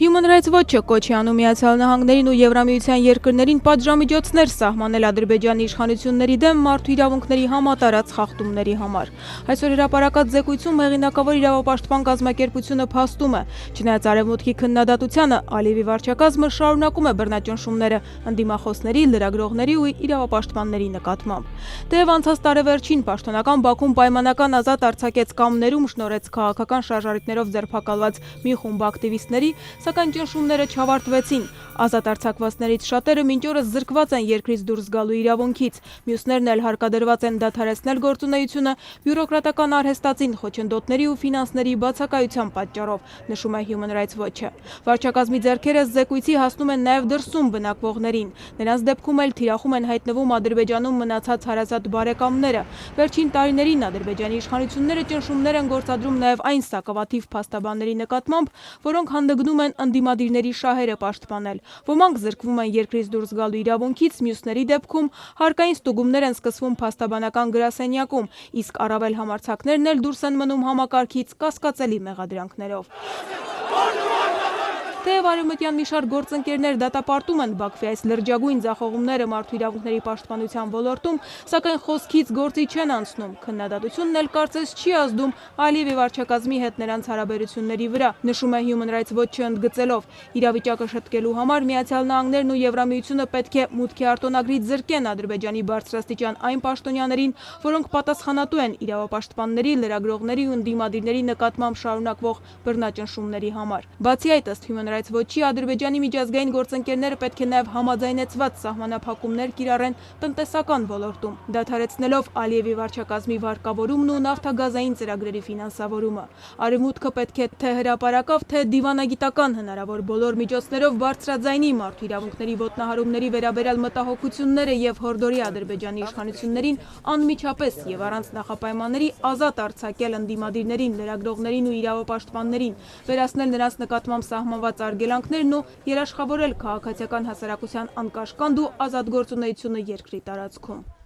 Human Rights Watch-ը կոչ է անում Միացյալ Նահանգներին ու Եվրամիության երկրներին պատժամիջոցներ սահմանել Ադրբեջանի իշխանությունների դեմ մարդու իրավունքների համատարած խախտումների համար։ Այսօր հրապարակած զեկույցում հեղինակավոր իրավապաշտպան կազմակերպությունը փաստում է, չնայած արևմուտքի քննադատությանը, Ալիևի վարչակազմը շարունակում է բռնաճնշումները ընդդիմախոսների, լրագրողների ու իրավապաշտպանների նկատմամբ։ Թեև անցած տարեվերջին պաշտոնական Բաքուն պայմանական ազատ արձակեց կամ ներում շնորհեց քաղաքական շարժարիթներով ձերբակալված մի խումբ ակտիվիստների, սակայն ճնշումները չավարտվեցին։ Ազատ արձակվածներից շատերը մինչ օրս զրկված են երկրից դուրս գալու իրավունքից, մյուսներն էլ հարկադրված են դադարեցնել գործունեությունը բյուրոկրատական արհեստածին խոչընդոտների ու ֆինանսների բացակայության պատճառով, նշում է Human Rights Watch-ը։ Վարչակազմի ձեռքերը զեկույցի հասնում են նաև դրսում բնակվողներին։ Նրանց դեպքում էլ թիրախում են հայտնվում Ադրբեջանում մնացած հարազատ բարեկամները։ Վերջին տարիներին Ադրբեջանի իշխանությունները ճնշումներ են գործադրում նաև այն սակավաթիվ փաստաբանների նկատմամբ, որոնք հանդգնում են ընդդիմադիրների շահերը պաշտպանել։ Ոմանք զրկվում են երկրից դուրս գալու իրավունքից, մյուսների դեպքում հարկային ստուգումներ են սկսվում փաստաբանական գրասենյակում, իսկ առավել համարձակներն էլ դուրս են մնում համակարգից կասկածելի մեղադրանքներով։ Թեև արևմտյան մի շարք գործընկերներ դատապարտում են Բաքվի այս լրջագույն ձախողումները մարդու իրավունքների պաշտպանության ոլորտում, սակայն խոսքից գործի չեն անցնում։ Քննադատությունն էլ կարծես չի ազդում Ալիևի վարչակազմի հետ նրանց հարաբերությունների վրա, նշում է Human Rights Watch-ը ընդգծելով. իրավիճակը շտկելու համար Միացյալ Նահանգներն ու Եվրամիությունը պետք է մուտքի արտոնագրից զրկեն Ադրբեջանի բարձրաստիճան այն պաշտոնյաներին, որոնք պատասխանատու են իրավապաշտպանների, լրագրողների ու ընդդիմադիրների նկատմամբ շարունակվող բռնաճնշումների համար։ Բացի այդ, ըստ Human Rights Watch-ի, Ադրբեջանի միջազգային գործընկերները պետք է նաև համաձայնեցված սահմանափակումներ կիրառեն տնտեսական ոլորտում, դադարեցնելով Ալիևի վարչակազմի վարկավորումն ու նավթագազային ծրագրերի ֆինանսավորումը։ Արևմուտքը պետք է թե հրապարակավ, թե դիվանագիտական հնարավոր բոլոր միջոցներով բարձրաձայնի մարդու իրավունքների ոտնահարումների վերաբերյալ մտահոգությունները եւ հորդորի Ադրբեջանի իշխանություններին անմիջապես եւ առանց նախապայմանների ազատ արձակել ընդդիմադիրներին, լրագրողներին ու իրավապաշտպաններին, վերացնել նրանց նկատմամբ սահմանված արգելանքներն ու երաշխավորել քաղաքացիական հասարակության անկաշկանդ ու ազատ գործունեությունը երկրի տարածքում։